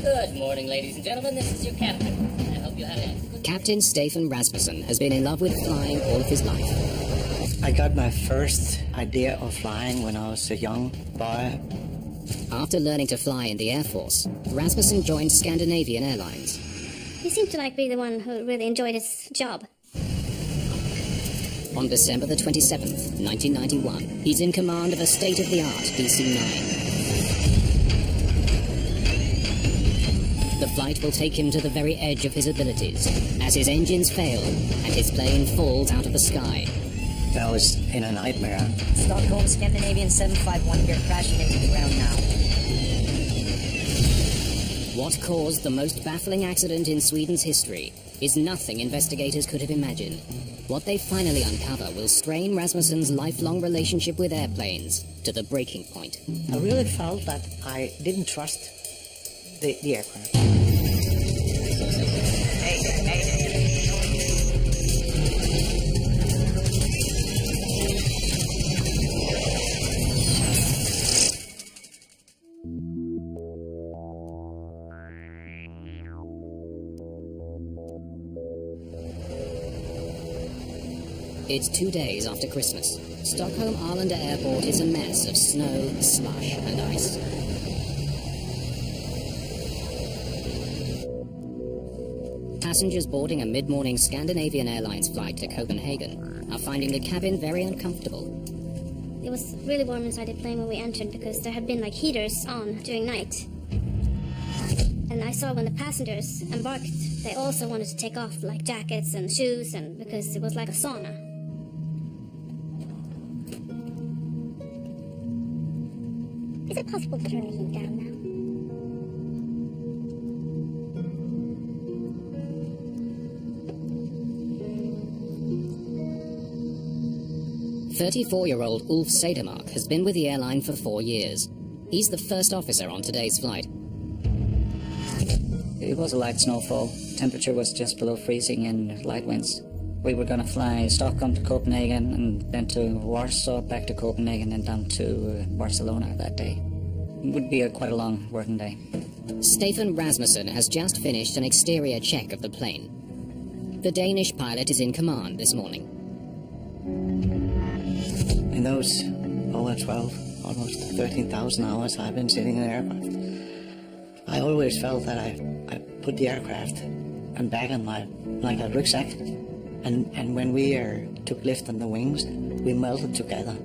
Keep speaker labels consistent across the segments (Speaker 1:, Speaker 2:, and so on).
Speaker 1: Good morning, ladies and gentlemen. This is your captain. I hope you had a...
Speaker 2: Captain Stefan Rasmussen has been in love with flying all of his life.
Speaker 3: I got my first idea of flying when I was a young boy.
Speaker 2: After learning to fly in the Air Force, Rasmussen joined Scandinavian Airlines.
Speaker 4: He seemed to be the one who really enjoyed his job.
Speaker 2: On December the 27th, 1991, he's in command of a state-of-the-art DC-9. The flight will take him to the very edge of his abilities, as his engines fail and his plane falls out of the sky.
Speaker 3: I was in a nightmare.
Speaker 5: Stockholm Scandinavian 751, you're crashing into the ground now.
Speaker 2: What caused the most baffling accident in Sweden's history is nothing investigators could have imagined. What they finally uncover will strain Rasmussen's lifelong relationship with airplanes to the breaking point.
Speaker 3: I really felt that I didn't trust the aircraft.
Speaker 5: Mayday.
Speaker 2: 'It's 2 days after Christmas. Stockholm Arlanda Airport is a mess of snow, slush and ice. Passengers boarding a mid-morning Scandinavian Airlines flight to Copenhagen are finding the cabin very uncomfortable.
Speaker 4: It was really warm inside the plane when we entered because there had been heaters on during night. And I saw when the passengers embarked, they also wanted to take off jackets and shoes, and because it was like a sauna. Is it possible to turn the heat down now?
Speaker 2: "34-year-old Ulf Sedermark has been with the airline for 4 years. He's the first officer on today's flight.
Speaker 5: It was a light snowfall. Temperature was just below freezing and light winds. We were going to fly Stockholm to Copenhagen and then to Warsaw, back to Copenhagen and down to Barcelona that day. It would be quite a long working day.
Speaker 2: Stefan Rasmussen has just finished an exterior check of the plane. The Danish pilot is in command this morning.
Speaker 3: In those 12, almost 13,000 hours I've been sitting in an aircraft, I always felt that I put the aircraft and back on like a rucksack, and when we took lift on the wings, we melted together.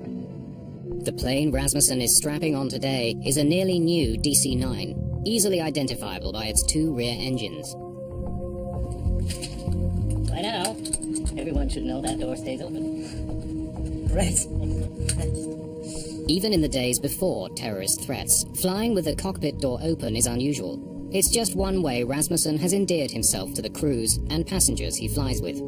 Speaker 2: The plane Rasmussen is strapping on today is a nearly new DC-9, easily identifiable by its 2 rear engines.
Speaker 1: By now, everyone should know that door stays open.
Speaker 5: Right.
Speaker 2: Even in the days before terrorist threats, flying with the cockpit door open is unusual. It's just one way Rasmussen has endeared himself to the crews and passengers he flies with.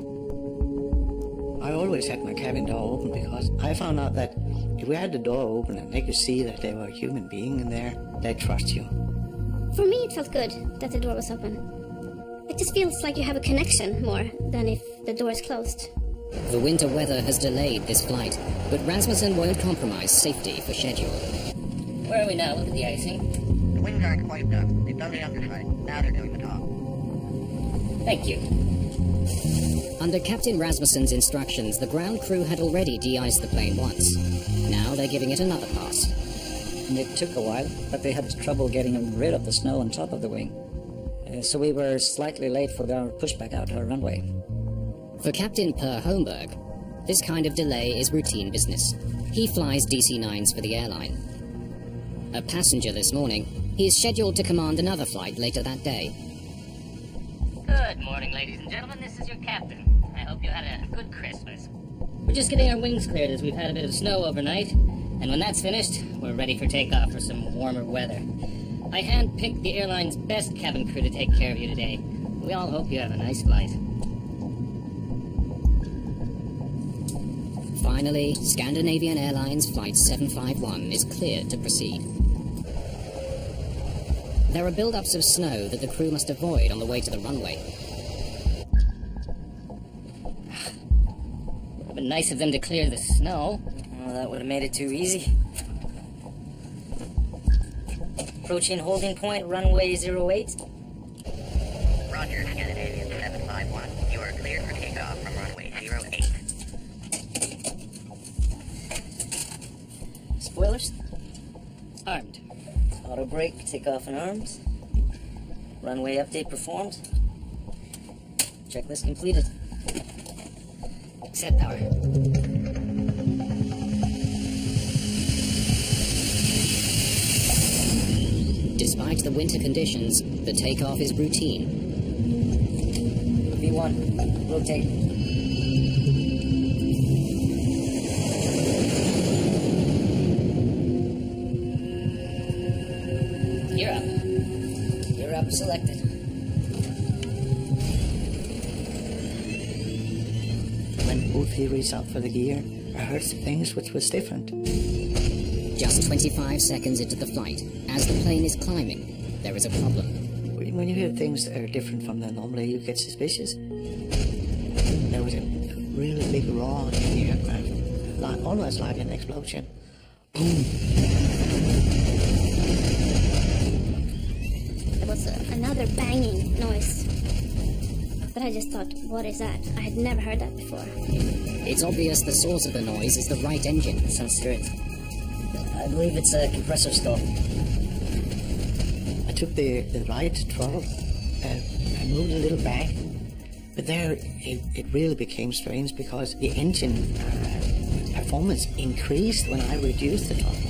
Speaker 3: I always had my cabin door open because I found out that if we had the door open and they could see that there were a human being in there, they'd trust you.
Speaker 4: For me, it felt good that the door was open. It just feels like you have a connection more than if the door is closed.
Speaker 2: The winter weather has delayed this flight, but Rasmussen won't compromise safety for schedule.
Speaker 1: Where are we now? Look at the icing.
Speaker 6: The wings aren't quite done. They've done the underside. Now they're doing the top.
Speaker 1: Thank you.
Speaker 2: Under Captain Rasmussen's instructions, the ground crew had already de-iced the plane once. Now they're giving it another pass.
Speaker 5: And it took a while, but they had trouble getting rid of the snow on top of the wing. So we were slightly late for our pushback out our runway.
Speaker 2: For Captain Per Holmberg, this kind of delay is routine business. He flies DC-9s for the airline. A passenger this morning, he is scheduled to command another flight later that day.
Speaker 1: Good morning, ladies and gentlemen. This is your captain. I hope you had a good Christmas. We're just getting our wings cleared as we've had a bit of snow overnight. And when that's finished, we're ready for takeoff for some warmer weather. I hand-picked the airline's best cabin crew to take care of you today. We all hope you have a nice flight.
Speaker 2: Finally, Scandinavian Airlines Flight 751 is cleared to proceed. There are build-ups of snow that the crew must avoid on the way to the runway.
Speaker 1: Would have been nice of them to clear the snow.
Speaker 5: Oh, that would have made it too easy.
Speaker 2: approaching holding point, runway 08.
Speaker 6: Roger, Scandinavian 751. You are cleared for takeoff from runway 08.
Speaker 2: Spoilers.
Speaker 1: Armed.
Speaker 2: Auto brake, takeoff and arms. Runway update performed. Checklist completed.
Speaker 1: Set power.
Speaker 2: Despite the winter conditions, the takeoff is routine. V1, rotate.
Speaker 1: You're up.
Speaker 2: You're up, selected.
Speaker 3: When both he reached out for the gear, I heard things which was different.
Speaker 2: Just 25 seconds into the flight, as the plane is climbing, there is a problem.
Speaker 3: When you hear things that are different from them, normally you get suspicious. There was a really big roar in the aircraft, almost like an explosion. Boom!
Speaker 4: There was another banging noise. But I just thought, what is that? I had never heard that before.
Speaker 2: It's obvious the source of the noise is the right engine.
Speaker 5: Sounds straight. I believe it's a compressor stall.
Speaker 3: I took the right throttle, I moved a little back, but there it really became strange because the engine performance increased when I reduced the throttle.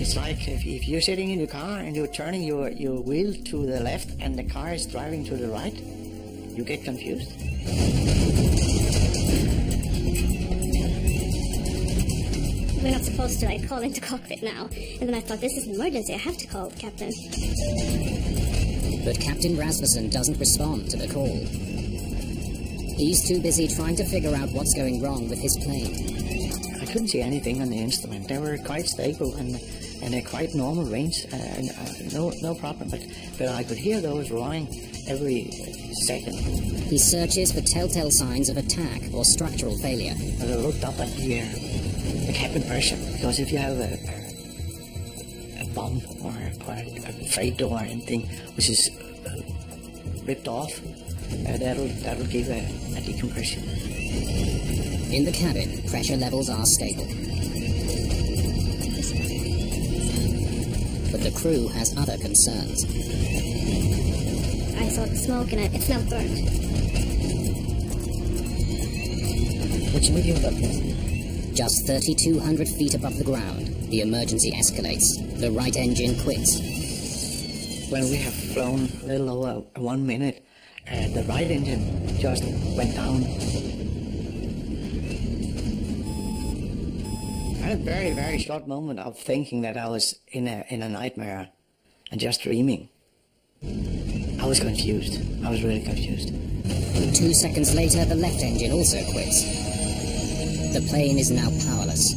Speaker 3: It's like if you're sitting in your car and you're turning your wheel to the left and the car is driving to the right, you get confused.
Speaker 4: We're not supposed to like call into cockpit now. And then I thought, this is an emergency, I have to call the captain.
Speaker 2: But Captain Rasmussen doesn't respond to the call. He's too busy trying to figure out what's going wrong with his plane.
Speaker 3: I couldn't see anything on the instrument. They were quite stable and a quite normal range, no problem. But I could hear those roaring every second.
Speaker 2: He searches for telltale signs of attack or structural failure.
Speaker 3: And I looked up at the cabin pressure, because if you have a bomb or a freight door or anything which is ripped off, that'll give a decompression.
Speaker 2: In the cabin, pressure levels are stable. But the crew has other concerns.
Speaker 4: I saw the smoke and it smelled burnt.
Speaker 5: What should we do about this?
Speaker 2: Just 3,200 feet above the ground, the emergency escalates. The right engine quits.
Speaker 3: When we have flown a little over 1 minute, the right engine just went down. I had a very, very short moment of thinking that I was in a nightmare and just dreaming. I was confused. I was really confused.
Speaker 2: 2 seconds later, the left engine also quits. The plane is now powerless.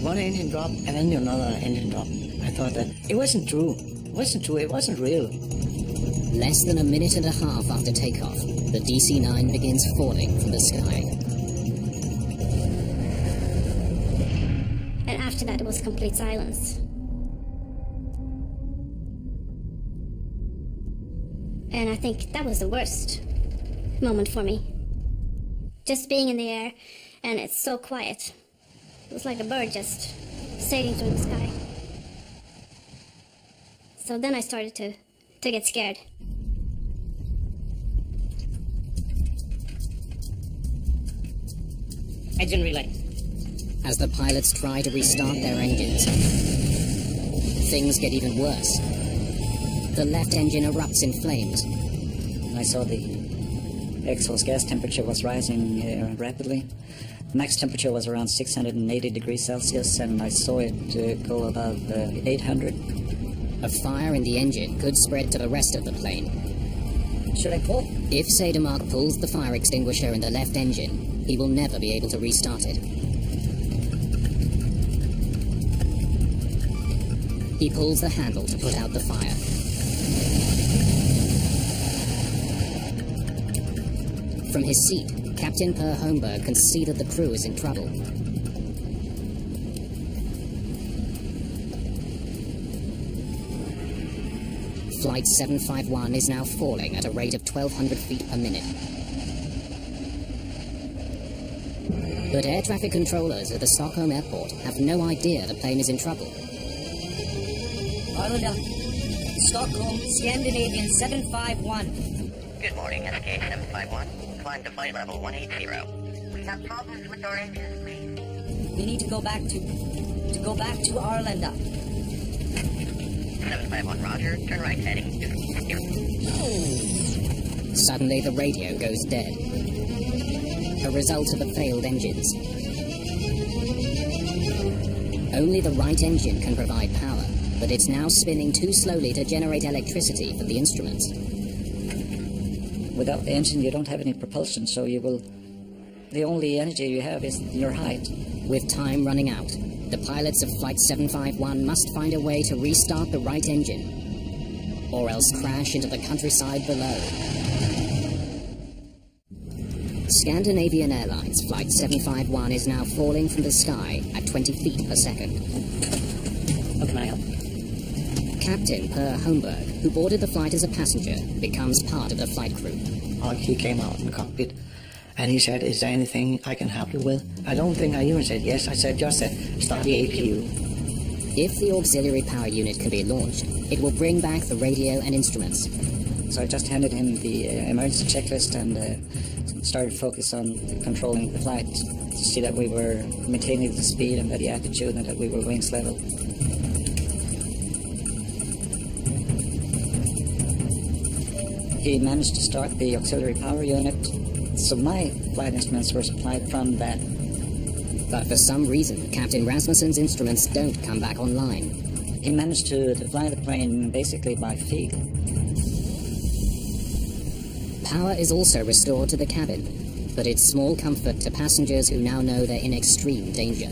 Speaker 3: One engine dropped and then another engine dropped. I thought that it wasn't true. It wasn't true. It wasn't real.
Speaker 2: Less than a minute and a half after takeoff, the DC-9 begins falling from the sky.
Speaker 4: And after that, it was complete silence. And I think that was the worst moment for me. Just being in the air, and it's so quiet. It was like a bird just sailing through the sky. So then I started to get scared.
Speaker 1: Engine relay.
Speaker 2: As the pilots try to restart their engines, things get even worse. The left engine erupts in flames.
Speaker 5: I saw the exhaust gas temperature was rising rapidly. Max temperature was around 680 degrees Celsius, and I saw it go above 800.
Speaker 2: A fire in the engine could spread to the rest of the plane.
Speaker 5: Should I pull?
Speaker 2: If Sedermark pulls the fire extinguisher in the left engine, he will never be able to restart it. He pulls the handle to put out the fire. From his seat, Captain Per Holmberg can see that the crew is in trouble. Flight 751 is now falling at a rate of 1,200 feet per minute. But air traffic controllers at the Stockholm airport have no idea the plane is in trouble.
Speaker 7: Arlanda, Stockholm, Scandinavian 751.
Speaker 6: Good morning, SK 751. Climb to flight level 180. We have problems with our engines, please.
Speaker 7: We need to go back to Arlanda.
Speaker 6: 751, roger. Turn right heading.
Speaker 2: Suddenly the radio goes dead. A result of the failed engines. Only the right engine can provide power, but it's now spinning too slowly to generate electricity for the instruments.
Speaker 5: Without the engine, you don't have any propulsion, so the only energy you have is your height.
Speaker 2: With time running out, the pilots of Flight 751 must find a way to restart the right engine, or else crash into the countryside below. Scandinavian Airlines Flight 751 is now falling from the sky at 20 feet per second.
Speaker 3: How can I help?
Speaker 2: Captain Per Holmberg, who boarded the flight as a passenger, becomes part of the flight crew.
Speaker 3: He came out in the cockpit and he said, "Is there anything I can help you with?" I don't think I even said yes. I said, just said, "Start the APU."
Speaker 2: If the auxiliary power unit can be launched, it will bring back the radio and instruments.
Speaker 5: So I just handed him the emergency checklist and started focus on controlling the flight to see that we were maintaining the speed and the altitude and that we were wings level. He managed to start the auxiliary power unit, so my flight instruments were supplied from that.
Speaker 2: But for some reason, Captain Rasmussen's instruments don't come back online.
Speaker 5: He managed to fly the plane basically by feet.
Speaker 2: Power is also restored to the cabin, but it's small comfort to passengers who now know they're in extreme danger.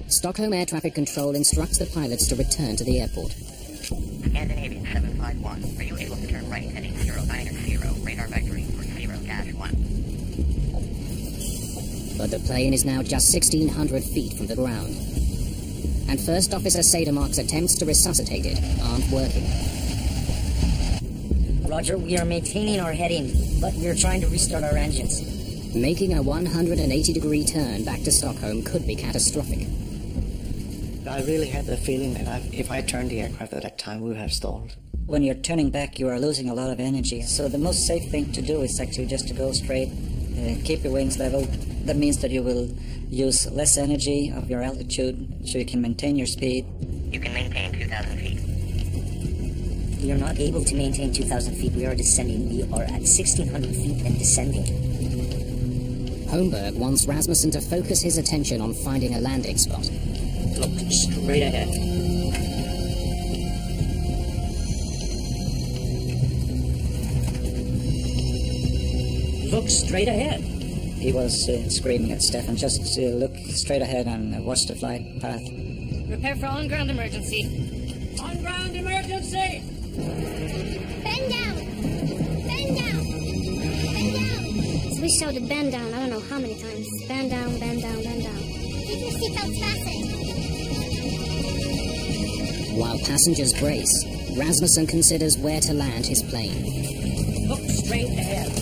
Speaker 2: Stockholm Air Traffic Control instructs the pilots to return to the airport.
Speaker 6: Scandinavian 751, are you able to turn right heading 090, radar vectoring for 0-1?
Speaker 2: But the plane is now just 1,600 feet from the ground. And First Officer Sedermark's attempts to resuscitate it aren't working.
Speaker 7: Roger, we are maintaining our heading, but we're trying to restart our engines.
Speaker 2: Making a 180-degree turn back to Stockholm could be catastrophic.
Speaker 3: I really had the feeling that if I turned the aircraft at that time, we would have stalled.
Speaker 5: When you're turning back, you are losing a lot of energy. So the most safe thing to do is actually just to go straight, keep your wings level. That means that you will use less energy of your altitude, so you can maintain your speed.
Speaker 6: You can maintain 2,000 feet.
Speaker 7: We are not able to maintain 2,000 feet. We are descending. We are at 1,600 feet and descending.
Speaker 2: Holmberg wants Rasmussen to focus his attention on finding a landing spot.
Speaker 7: Look straight ahead. Look straight ahead.
Speaker 5: He was screaming at Stefan, just look straight ahead and watch the flight path.
Speaker 1: Prepare for on-ground emergency.
Speaker 7: On-ground emergency!
Speaker 4: Bend down! Bend down! Bend down! So we shouted bend down, I don't know how many times. Bend down, bend down, bend down. Keep your seatbelts fastened.
Speaker 2: While passengers brace, Rasmussen considers where to land his plane.
Speaker 7: Look straight ahead.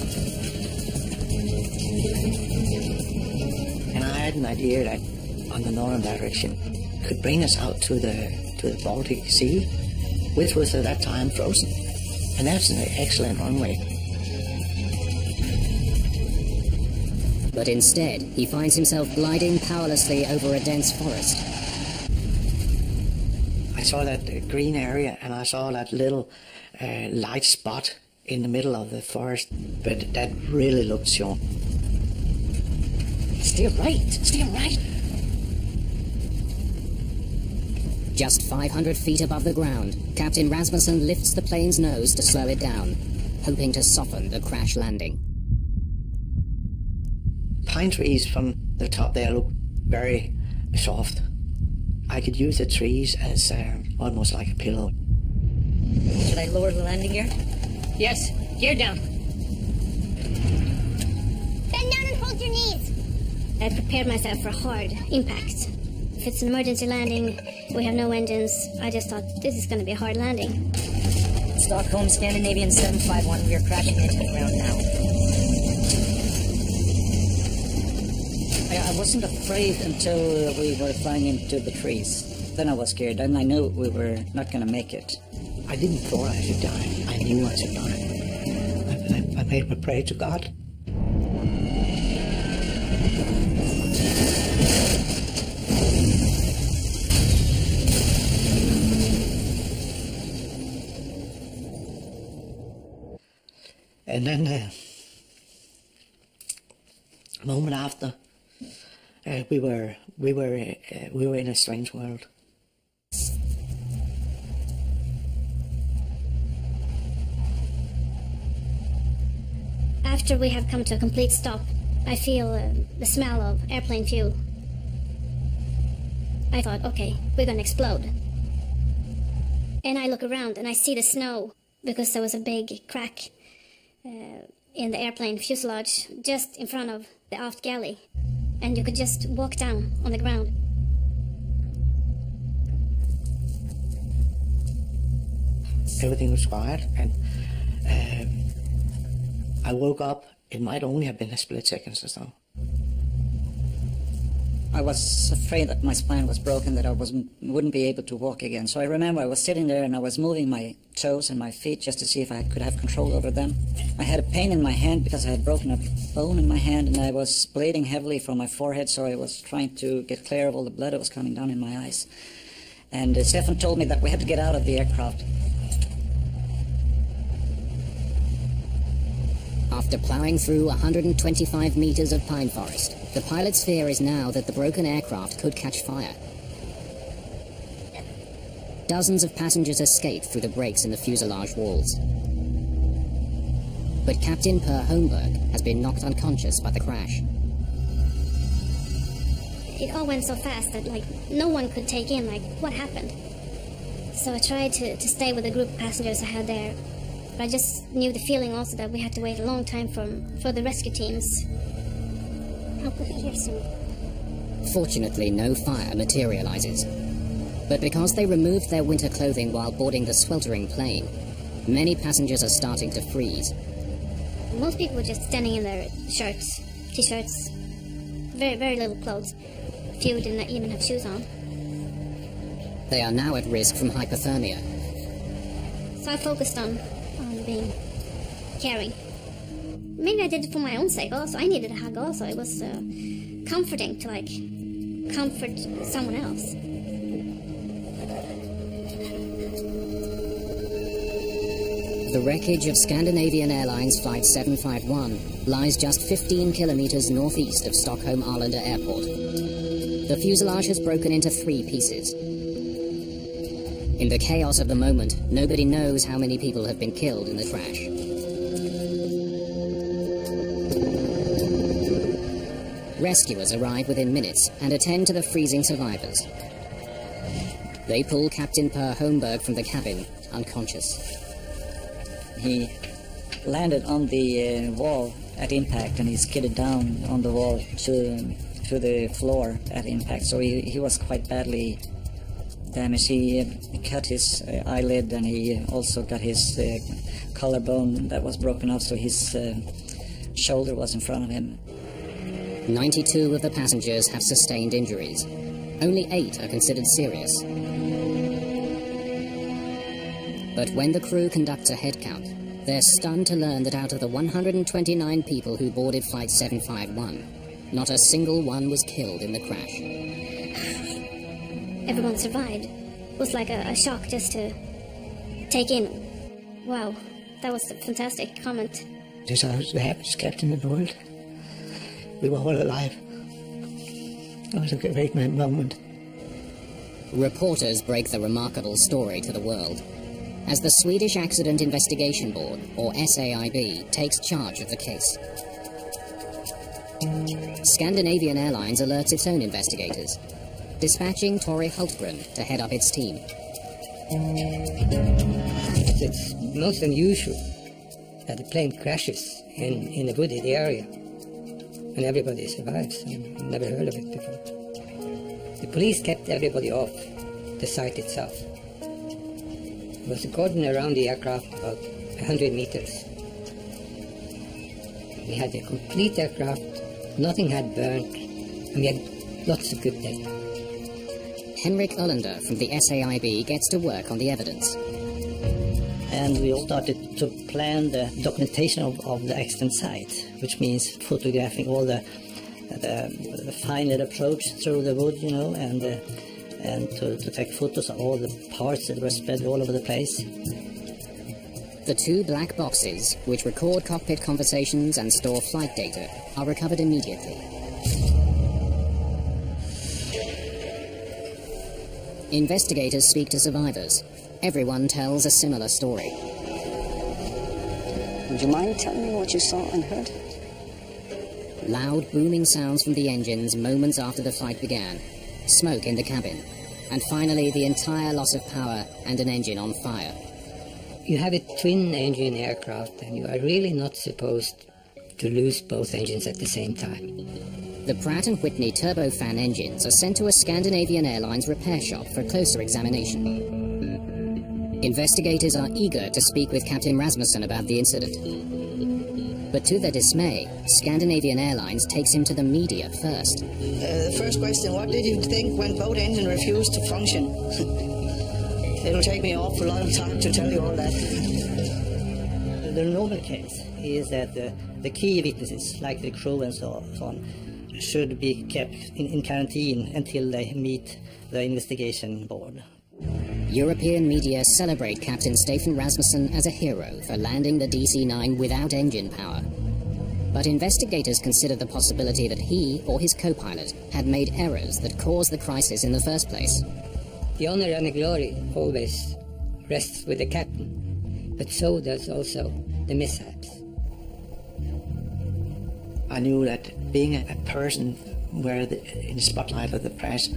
Speaker 3: And I had an idea that on the northern direction could bring us out to the Baltic Sea, which was at that time frozen. And that's an excellent runway.
Speaker 2: But instead, he finds himself gliding powerlessly over a dense forest.
Speaker 3: I saw that green area and I saw that little light spot in the middle of the forest, but that really looked strong.
Speaker 7: Steer right! Steer right!
Speaker 2: Just 500 feet above the ground, Captain Rasmussen lifts the plane's nose to slow it down, hoping to soften the crash landing.
Speaker 3: Pine trees from the top there look very soft. I could use the trees as almost like a pillow.
Speaker 7: Should I lower the landing gear?
Speaker 1: Yes, gear down.
Speaker 4: Bend down and hold your knees. I prepared myself for hard impact. If it's an emergency landing, we have no engines. I just thought this is going to be a hard landing.
Speaker 7: Stockholm, Scandinavian 751, we are crashing into the ground now.
Speaker 5: I wasn't afraid until we were flying into the trees. Then I was scared, and I knew we were not going to make it.
Speaker 3: I didn't thought I should die. I knew I should die. I made my prayer to God. And then a moment after, we were in a strange world.
Speaker 4: After we have come to a complete stop, I feel the smell of airplane fuel. I thought, okay, we're gonna explode. And I look around and I see the snow because there was a big crack in the airplane fuselage just in front of the aft galley. And you could just walk down on the ground.
Speaker 3: Everything was quiet, and I woke up. It might only have been a split second or so.
Speaker 5: I was afraid that my spine was broken, that I wouldn't be able to walk again. So I remember I was sitting there and I was moving my toes and my feet just to see if I could have control over them. I had a pain in my hand because I had broken a bone in my hand, and I was bleeding heavily from my forehead, so I was trying to get clear of all the blood that was coming down in my eyes. And Stefan told me that we had to get out of the aircraft.
Speaker 2: After ploughing through 125 meters of pine forest, the pilot's fear is now that the broken aircraft could catch fire. Dozens of passengers escape through the breaks in the fuselage walls. But Captain Per Holmberg has been knocked unconscious by the crash.
Speaker 4: It all went so fast that, like, no one could take in, like, what happened. So I tried to stay with the group of passengers I had there. But I just knew the feeling also that we had to wait a long time for the rescue teams. Help will be here soon.
Speaker 2: Fortunately, no fire materializes. But because they removed their winter clothing while boarding the sweltering plane, many passengers are starting to freeze.
Speaker 4: Most people were just standing in their shirts, t-shirts, very, very little clothes. A few didn't even have shoes on.
Speaker 2: They are now at risk from hypothermia.
Speaker 4: So I focused on being caring. Maybe I did it for my own sake also. I needed a hug also. It was comforting to, like, comfort someone else.
Speaker 2: The wreckage of Scandinavian Airlines Flight 751 lies just 15 kilometers northeast of Stockholm-Arlanda Airport. The fuselage has broken into 3 pieces. In the chaos of the moment, nobody knows how many people have been killed in the crash. Rescuers arrive within minutes and attend to the freezing survivors. They pull Captain Per Holmberg from the cabin, unconscious.
Speaker 5: He landed on the wall at impact, and he skidded down on the wall to the floor at impact, so he was quite badly damaged. He cut his eyelid, and he also got his collarbone that was broken off, so his shoulder was in front of him.
Speaker 2: 92 of the passengers have sustained injuries. Only 8 are considered serious. But when the crew conducts a head count, they're stunned to learn that out of the 129 people who boarded Flight 751, not a single one was killed in the crash.
Speaker 4: Everyone survived. It was like a shock just to take in. Wow, that was a fantastic comment.
Speaker 3: This was the happiest captain in the world. We were all alive. It was a great moment.
Speaker 2: Reporters break the remarkable story to the world as the Swedish Accident Investigation Board, or SAIB, takes charge of the case. Scandinavian Airlines alerts its own investigators, dispatching Tori Hultgren to head up its team.
Speaker 8: It's most unusual that a plane crashes in a wooded area and everybody survives. I've never heard of it before. The police kept everybody off the site itself It was a cordon around the aircraft about 100 meters. We had a complete aircraft, nothing had burnt, and we had lots of good data.
Speaker 2: Henrik Ullander from the SAIB gets to work on the evidence.
Speaker 3: And we all started to plan the documentation of the accident site, which means photographing all the fine little approach through the wood, you know, and to take photos of all the parts that were spread all over the place.
Speaker 2: The two black boxes, which record cockpit conversations and store flight data, are recovered immediately. Investigators speak to survivors. Everyone tells a similar story.
Speaker 7: Would you mind telling me what you saw and heard?
Speaker 2: Loud booming sounds from the engines moments after the flight began, smoke in the cabin, and finally the entire loss of power and an engine on fire.
Speaker 8: You have a twin-engine aircraft, and you are really not supposed to lose both engines at the same time.
Speaker 2: The Pratt & Whitney turbofan engines are sent to a Scandinavian Airlines repair shop for closer examination. Investigators are eager to speak with Captain Rasmussen about the incident. But to their dismay, Scandinavian Airlines takes him to the media first.
Speaker 3: The first question, what did you think when both engines refused to function? It'll take me an awful long time to tell you all that. The normal case is that the key witnesses, like the crew and so on, should be kept in quarantine until they meet the investigation board.
Speaker 2: European media celebrate Captain Stefan Rasmussen as a hero for landing the DC-9 without engine power. But investigators consider the possibility that he or his co-pilot had made errors that caused the crisis in the first place.
Speaker 8: The honor and the glory always rests with the captain, but so does also the mishaps.
Speaker 3: I knew that being a person where in the spotlight of the press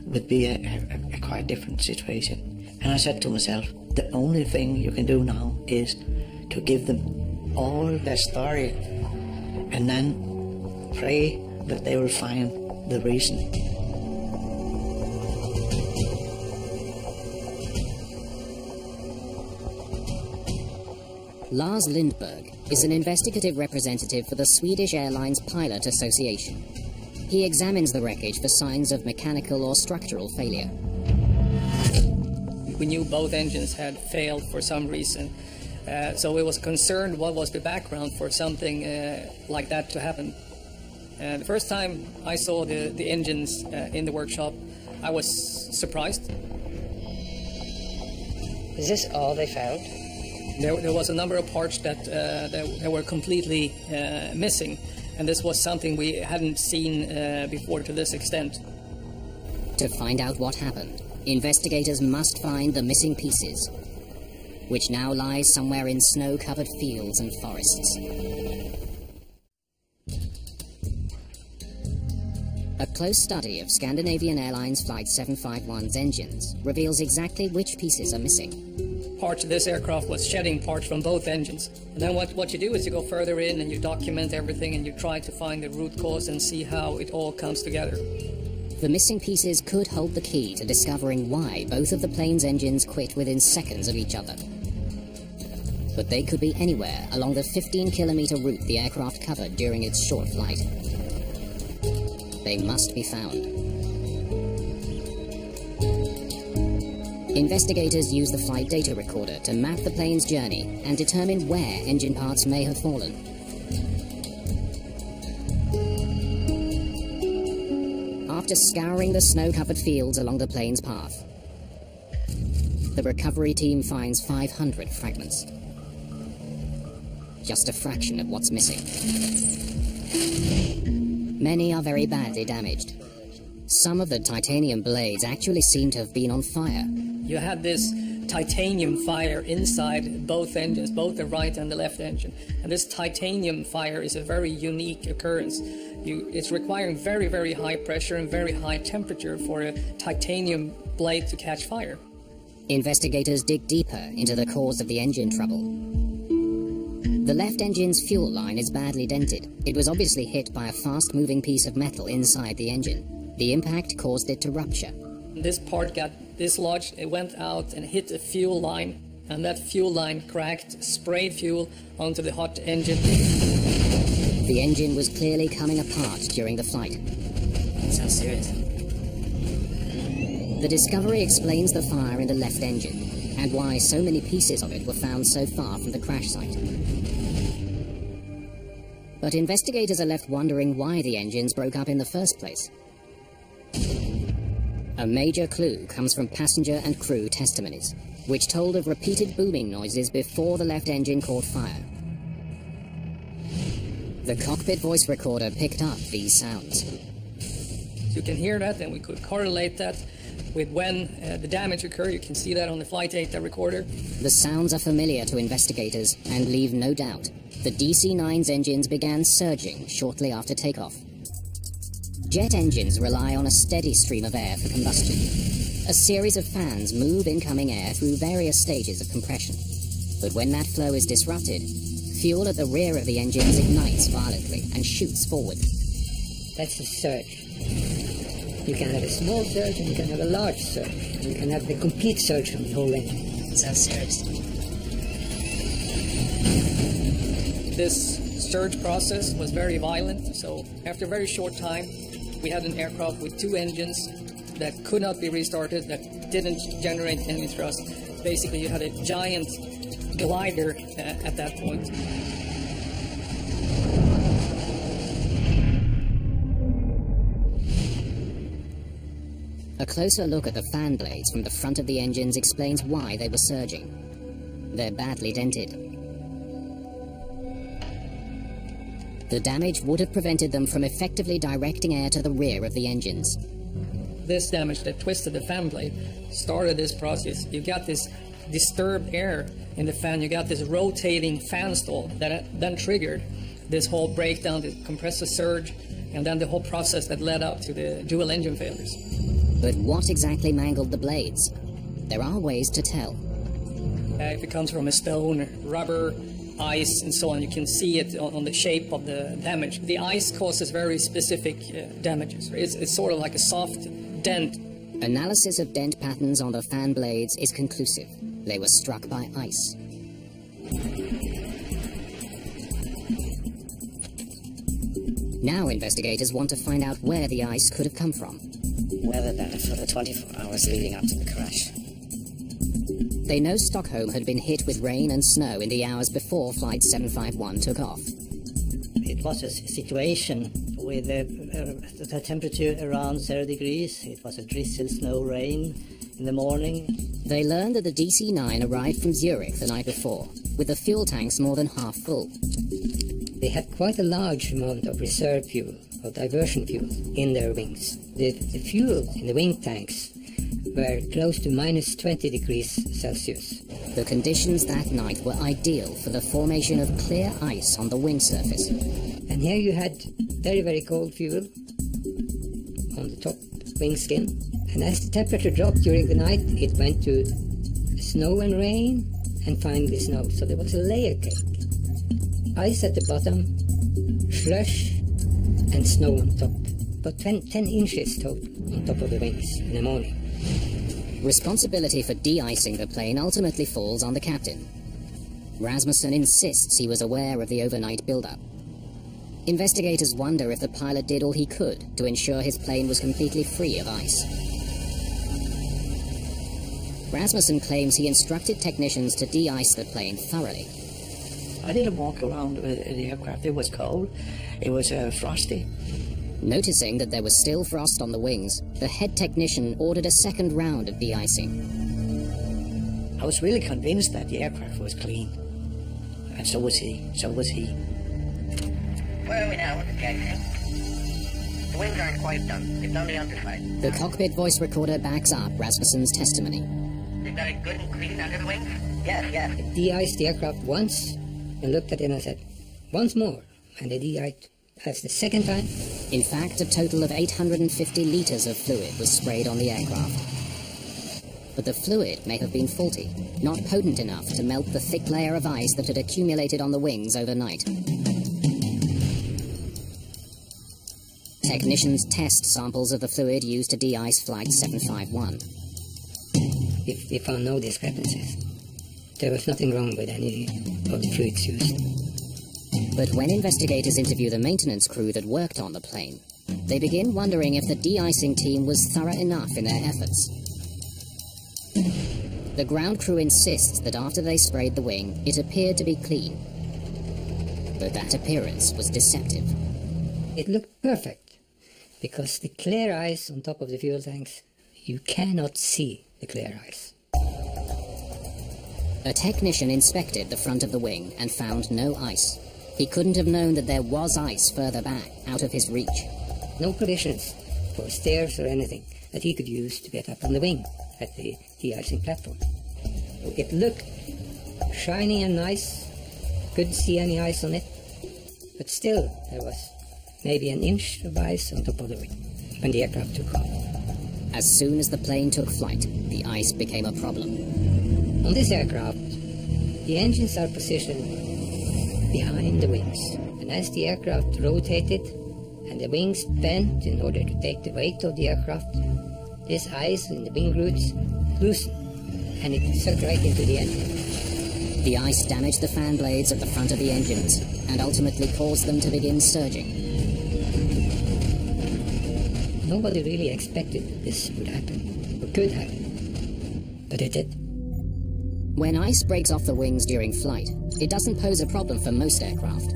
Speaker 3: would be a quite different situation. And I said to myself, the only thing you can do now is to give them all their story and then pray that they will find the reason.
Speaker 2: Lars Lindberg is an investigative representative for the Swedish Airlines Pilot Association. He examines the wreckage for signs of mechanical or structural failure.
Speaker 9: We knew both engines had failed for some reason, so we was concerned what was the background for something like that to happen. The first time I saw the engines in the workshop, I was surprised.
Speaker 8: Is this all they found?
Speaker 9: There was a number of parts that were completely missing, and this was something we hadn't seen before to this extent.
Speaker 2: To find out what happened, investigators must find the missing pieces, which now lies somewhere in snow-covered fields and forests. A close study of Scandinavian Airlines Flight 751's engines reveals exactly which pieces are missing.
Speaker 9: Parts of this aircraft was shedding parts from both engines. And then what you do is you go further in and you document everything and you try to find the root cause and see how it all comes together.
Speaker 2: The missing pieces could hold the key to discovering why both of the plane's engines quit within seconds of each other. But they could be anywhere along the 15-kilometer route the aircraft covered during its short flight. They must be found. Investigators use the flight data recorder to map the plane's journey and determine where engine parts may have fallen. After scouring the snow-covered fields along the plane's path, the recovery team finds 500 fragments. Just a fraction of what's missing. Many are very badly damaged. Some of the titanium blades actually seem to have been on fire.
Speaker 9: You had this titanium fire inside both engines, both the right and the left engine. And this titanium fire is a very unique occurrence. It's requiring very, very high pressure and very high temperature for a titanium blade to catch fire.
Speaker 2: Investigators dig deeper into the cause of the engine trouble. The left engine's fuel line is badly dented. It was obviously hit by a fast-moving piece of metal inside the engine. The impact caused it to rupture.
Speaker 9: This part got dislodged, it went out and hit the fuel line, and that fuel line cracked, sprayed fuel onto the hot engine.
Speaker 2: The engine was clearly coming apart during the flight.
Speaker 3: Sounds serious.
Speaker 2: The discovery explains the fire in the left engine, and why so many pieces of it were found so far from the crash site. But investigators are left wondering why the engines broke up in the first place. A major clue comes from passenger and crew testimonies, which told of repeated booming noises before the left engine caught fire. The cockpit voice recorder picked up these sounds.
Speaker 9: You can hear that, and we could correlate that with when the damage occurred. You can see that on the flight data recorder.
Speaker 2: The sounds are familiar to investigators and leave no doubt. The DC-9's engines began surging shortly after takeoff. Jet engines rely on a steady stream of air for combustion. A series of fans move incoming air through various stages of compression. But when that flow is disrupted, fuel at the rear of the engines ignites violently and shoots forward.
Speaker 8: That's a surge. You can have a small surge and you can have a large surge. You can have the complete surge from the whole engine.
Speaker 3: Sounds serious.
Speaker 9: This surge process was very violent, so after a very short time, we had an aircraft with two engines that could not be restarted, that didn't generate any thrust. Basically, you had a giant glider at that point.
Speaker 2: A closer look at the fan blades from the front of the engines explains why they were surging. They're badly dented. The damage would have prevented them from effectively directing air to the rear of the engines.
Speaker 9: This damage that twisted the fan blade started this process. You got this disturbed air in the fan, you got this rotating fan stall that then triggered this whole breakdown, the compressor surge, and then the whole process that led up to the dual engine failures.
Speaker 2: But what exactly mangled the blades? There are ways to tell.
Speaker 9: If it comes from a stone, rubber, ice, and so on, you can see it on the shape of the damage. The ice causes very specific damages. It's sort of like a soft dent.
Speaker 2: Analysis of dent patterns on the fan blades is conclusive. They were struck by ice. Now investigators want to find out where the ice could have come from.
Speaker 7: Weather data for the 24 hours leading up to the crash.
Speaker 2: They know Stockholm had been hit with rain and snow in the hours before Flight 751 took off.
Speaker 3: It was a situation with the temperature around 0 degrees. It was a drizzle, snow, rain in the morning.
Speaker 2: They learned that the DC-9 arrived from Zurich the night before, with the fuel tanks more than half full.
Speaker 8: They had quite a large amount of reserve fuel, or diversion fuel, in their wings. The fuel in the wing tanks were close to minus 20 degrees Celsius.
Speaker 2: The conditions that night were ideal for the formation of clear ice on the wing surface.
Speaker 8: And here you had very, very cold fuel on the top wing skin. And as the temperature dropped during the night, it went to snow and rain, and finally snow. So there was a layer cake. Ice at the bottom, slush, and snow on top. About 10 inches total on top of the wings in the morning.
Speaker 2: Responsibility for de-icing the plane ultimately falls on the captain. Rasmussen insists he was aware of the overnight build-up. Investigators wonder if the pilot did all he could to ensure his plane was completely free of ice. Rasmussen claims he instructed technicians to de-ice the plane thoroughly.
Speaker 3: I didn't walk around with the aircraft. It was cold. It was frosty.
Speaker 2: Noticing that there was still frost on the wings, the head technician ordered a second round of de-icing.
Speaker 3: I was really convinced that the aircraft was clean. And so was he. So was he.
Speaker 6: Where are we now with the de-icing? The wings aren't quite done. They've done the underside.
Speaker 2: The cockpit voice recorder backs up Rasmussen's testimony.
Speaker 6: They've got it good and clean under the wings? Yes, yes.
Speaker 8: I de-iced the aircraft once and looked at it and I said, once more. And they de-iced as the second time.
Speaker 2: In fact, a total of 850 litres of fluid was sprayed on the aircraft. But the fluid may have been faulty, not potent enough to melt the thick layer of ice that had accumulated on the wings overnight. Technicians test samples of the fluid used to de-ice Flight 751.
Speaker 8: We found no discrepancies. there was nothing wrong with any of the fluids used.
Speaker 2: But when investigators interview the maintenance crew that worked on the plane, they begin wondering if the de-icing team was thorough enough in their efforts. The ground crew insists that after they sprayed the wing, it appeared to be clean. But that appearance was deceptive.
Speaker 8: It looked perfect, because the clear ice on top of the fuel tanks, you cannot see the clear ice.
Speaker 2: A technician inspected the front of the wing and found no ice. He couldn't have known that there was ice further back, out of his reach.
Speaker 8: No provisions for stairs or anything that he could use to get up on the wing at the de-icing platform. It looked shiny and nice, couldn't see any ice on it, but still there was maybe an inch of ice on top of the wing when the aircraft took off.
Speaker 2: As soon as the plane took flight, the ice became a problem.
Speaker 8: On this aircraft, the engines are positioned behind the wings, and as the aircraft rotated and the wings bent in order to take the weight of the aircraft, this ice in the wing roots loosened, and it sucked right into the engine.
Speaker 2: The ice damaged the fan blades at the front of the engines, and ultimately caused them to begin surging.
Speaker 8: Nobody really expected this would happen, or could happen, but it did.
Speaker 2: When ice breaks off the wings during flight, it doesn't pose a problem for most aircraft.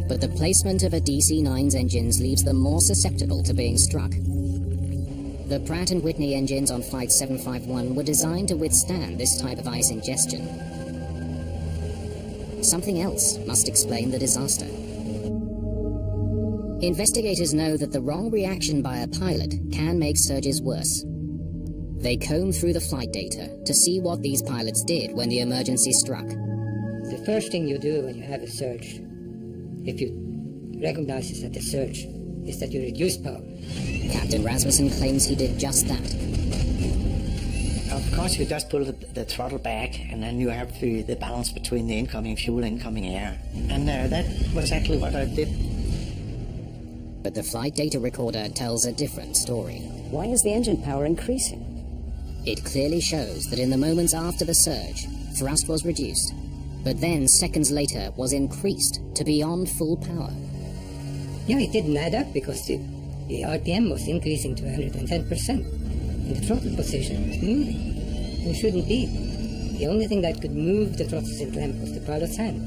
Speaker 2: But the placement of a DC-9's engines leaves them more susceptible to being struck. The Pratt & Whitney engines on Flight 751 were designed to withstand this type of ice ingestion. Something else must explain the disaster. Investigators know that the wrong reaction by a pilot can make surges worse. They comb through the flight data to see what these pilots did when the emergency struck.
Speaker 8: The first thing you do when you have a surge, if you recognize it as a surge, is that you reduce power.
Speaker 2: Captain Rasmussen claims he did just that.
Speaker 3: Of course, you just pull the throttle back, and then you have the balance between the incoming fuel and incoming air. And that was actually what I did.
Speaker 2: But the flight data recorder tells a different story.
Speaker 7: Why is the engine power increasing?
Speaker 2: It clearly shows that in the moments after the surge, thrust was reduced, but then seconds later was increased to beyond full power.
Speaker 8: Yeah, it didn't add up because the RPM was increasing to 110%, and the throttle position was moving. It shouldn't be. The only thing that could move the throttles in clamp was the pilot's hand.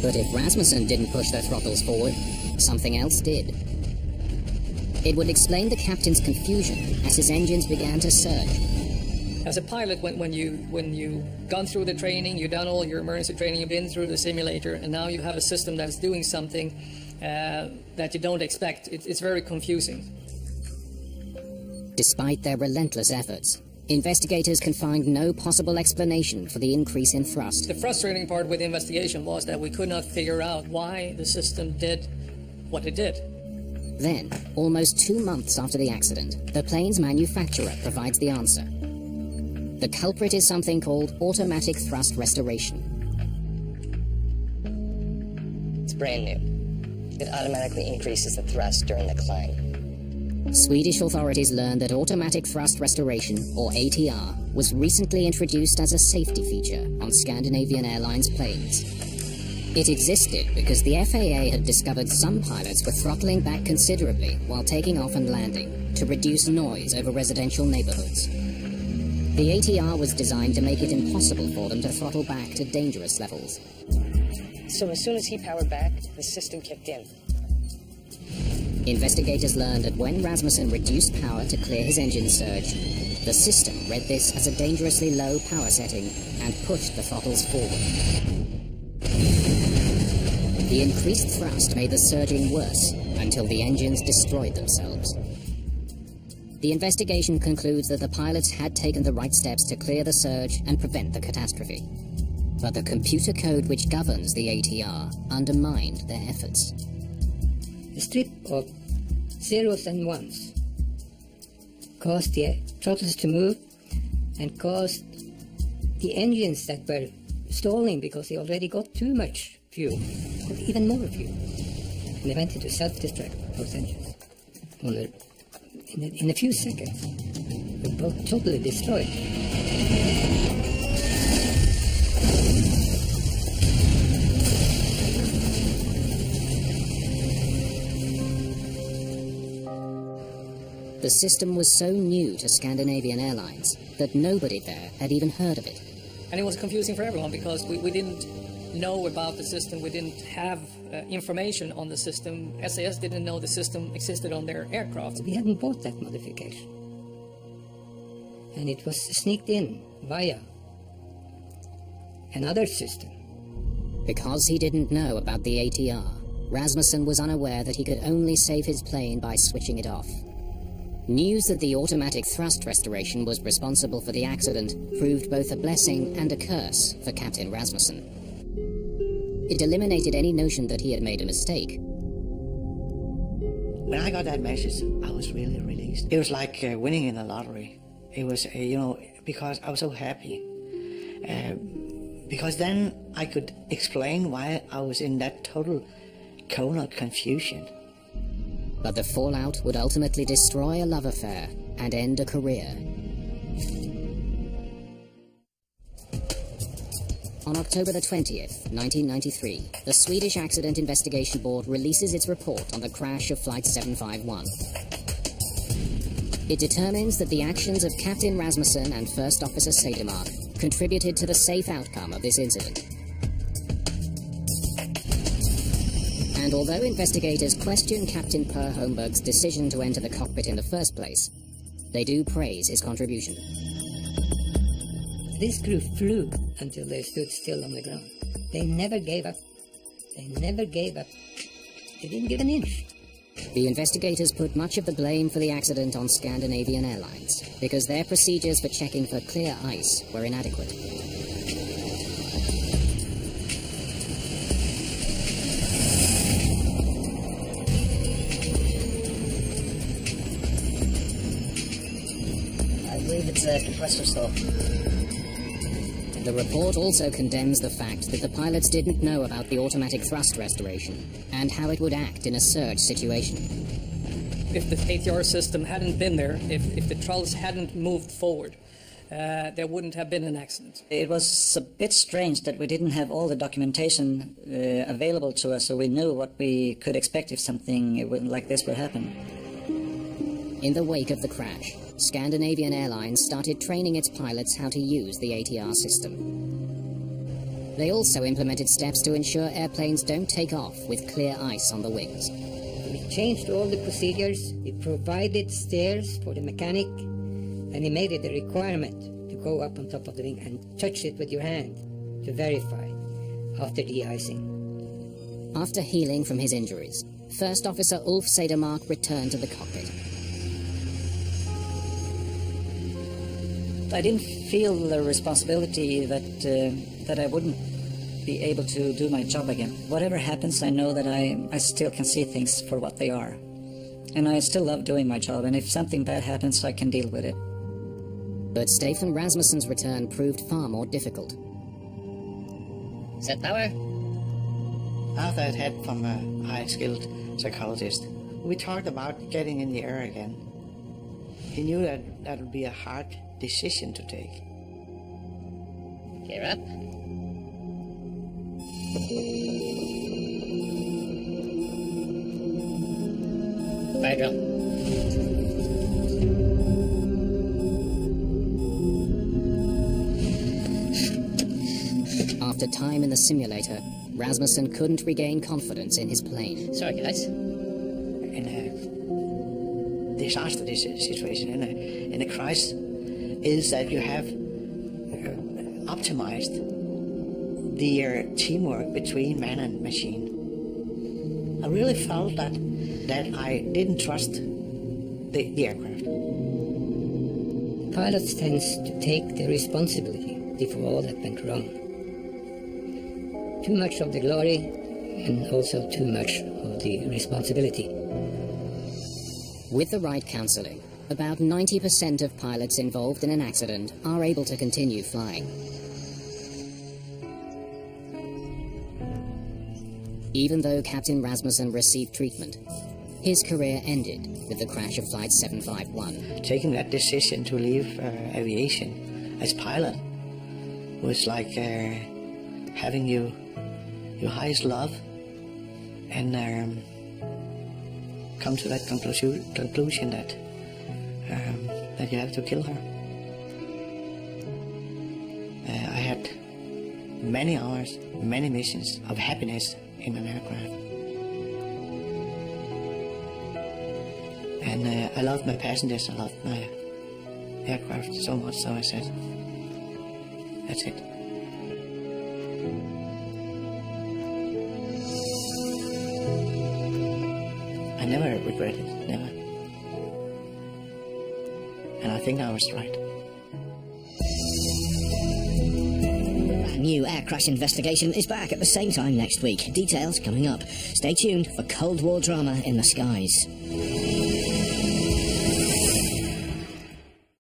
Speaker 2: But if Rasmussen didn't push the throttles forward, something else did. It would explain the captain's confusion as his engines began to surge.
Speaker 9: As a pilot, when you've gone through the training, you've done all your emergency training, you've been through the simulator, and now you have a system that's doing something that you don't expect, it's very confusing.
Speaker 2: Despite their relentless efforts, investigators can find no possible explanation for the increase in thrust.
Speaker 9: The frustrating part with the investigation was that we could not figure out why the system did what it did.
Speaker 2: Then, almost 2 months after the accident, the plane's manufacturer provides the answer. The culprit is something called automatic thrust restoration.
Speaker 7: It's brand new. It automatically increases the thrust during the climb.
Speaker 2: Swedish authorities learned that automatic thrust restoration, or ATR, was recently introduced as a safety feature on Scandinavian Airlines planes. It existed because the FAA had discovered some pilots were throttling back considerably while taking off and landing to reduce noise over residential neighborhoods. The ATR was designed to make it impossible for them to throttle back to dangerous levels.
Speaker 7: So as soon as he powered back, the system kicked in.
Speaker 2: Investigators learned that when Rasmussen reduced power to clear his engine surge, the system read this as a dangerously low power setting and pushed the throttles forward. The increased thrust made the surging worse until the engines destroyed themselves. The investigation concludes that the pilots had taken the right steps to clear the surge and prevent the catastrophe. But the computer code which governs the ATR undermined their efforts.
Speaker 8: A strip of zeros and ones caused the throttles to move and caused the engines that were stalling because they already got too much fuel, got even more fuel, and they went into self-destruct, those engines. In a few seconds, they were both totally destroyed.
Speaker 2: the system was so new to Scandinavian Airlines that nobody there had even heard of it.
Speaker 9: And it was confusing for everyone because we didn't know about the system, we didn't have information on the system. SAS didn't know the system existed on their aircraft.
Speaker 8: We hadn't bought that modification. And it was sneaked in via another system.
Speaker 2: Because he didn't know about the ATR, Rasmussen was unaware that he could only save his plane by switching it off. News that the automatic thrust restoration was responsible for the accident proved both a blessing and a curse for Captain Rasmussen. It eliminated any notion that he had made a mistake.
Speaker 3: When I got that message, I was really released. It was like winning in a lottery. It was, because I was so happy. Because then I could explain why I was in that total cone of confusion.
Speaker 2: But the fallout would ultimately destroy a love affair and end a career. On October the 20th, 1993, the Swedish Accident Investigation Board releases its report on the crash of Flight 751. It determines that the actions of Captain Rasmussen and First Officer Sedermark contributed to the safe outcome of this incident. And although investigators question Captain Per Holmberg's decision to enter the cockpit in the first place, they do praise his contribution.
Speaker 8: This crew flew until they stood still on the ground. They never gave up. They never gave up. They didn't give an inch.
Speaker 2: The investigators put much of the blame for the accident on Scandinavian Airlines, because their procedures for checking for clear ice were inadequate.
Speaker 7: I believe it's a compressor stall.
Speaker 2: The report also condemns the fact that the pilots didn't know about the automatic thrust restoration and how it would act in a surge situation.
Speaker 9: If the ATR system hadn't been there, if the trolls hadn't moved forward, there wouldn't have been an accident.
Speaker 5: It was a bit strange that we didn't have all the documentation available to us, so we knew what we could expect if something like this would happen.
Speaker 2: In the wake of the crash, Scandinavian Airlines started training its pilots how to use the ATR system. They also implemented steps to ensure airplanes don't take off with clear ice on the wings.
Speaker 8: We changed all the procedures. We provided stairs for the mechanic, and we made it a requirement to go up on top of the wing and touch it with your hand to verify after de-icing.
Speaker 2: After healing from his injuries, First Officer Ulf Sedermark returned to the cockpit.
Speaker 5: I didn't feel the responsibility that I wouldn't be able to do my job again. Whatever happens, I know that I still can see things for what they are. And I still love doing my job, and if something bad happens, I can deal with it.
Speaker 2: But Stefan Rasmussen's return proved far more difficult.
Speaker 1: Set power.
Speaker 3: After I'd had from a high-skilled psychologist, we talked about getting in the air again. He knew that would be a hard decision to take.
Speaker 1: Gear up. Fire drill.
Speaker 2: After time in the simulator, Rasmussen couldn't regain confidence in his plane.
Speaker 1: Sorry, guys.
Speaker 3: In a disaster situation, in a crisis, is that you have optimized the teamwork between man and machine. I really felt that I didn't trust the aircraft.
Speaker 8: Pilots tend to take the responsibility for all that went wrong. Too much of the glory and also too much of the responsibility.
Speaker 2: With the right counseling, about 90% of pilots involved in an accident are able to continue flying. Even though Captain Rasmussen received treatment, his career ended with the crash of Flight 751.
Speaker 3: Taking that decision to leave aviation as pilot was like having your highest love and come to that conclusion that that you have to kill her. I had many hours, many missions of happiness in an aircraft. And I loved my passengers, I loved my aircraft so much, so I said, that's it. I never regretted it, never. And I think I was right.
Speaker 2: A new air crash investigation is back at the same time next week. Details coming up. Stay tuned for Cold War drama in the skies.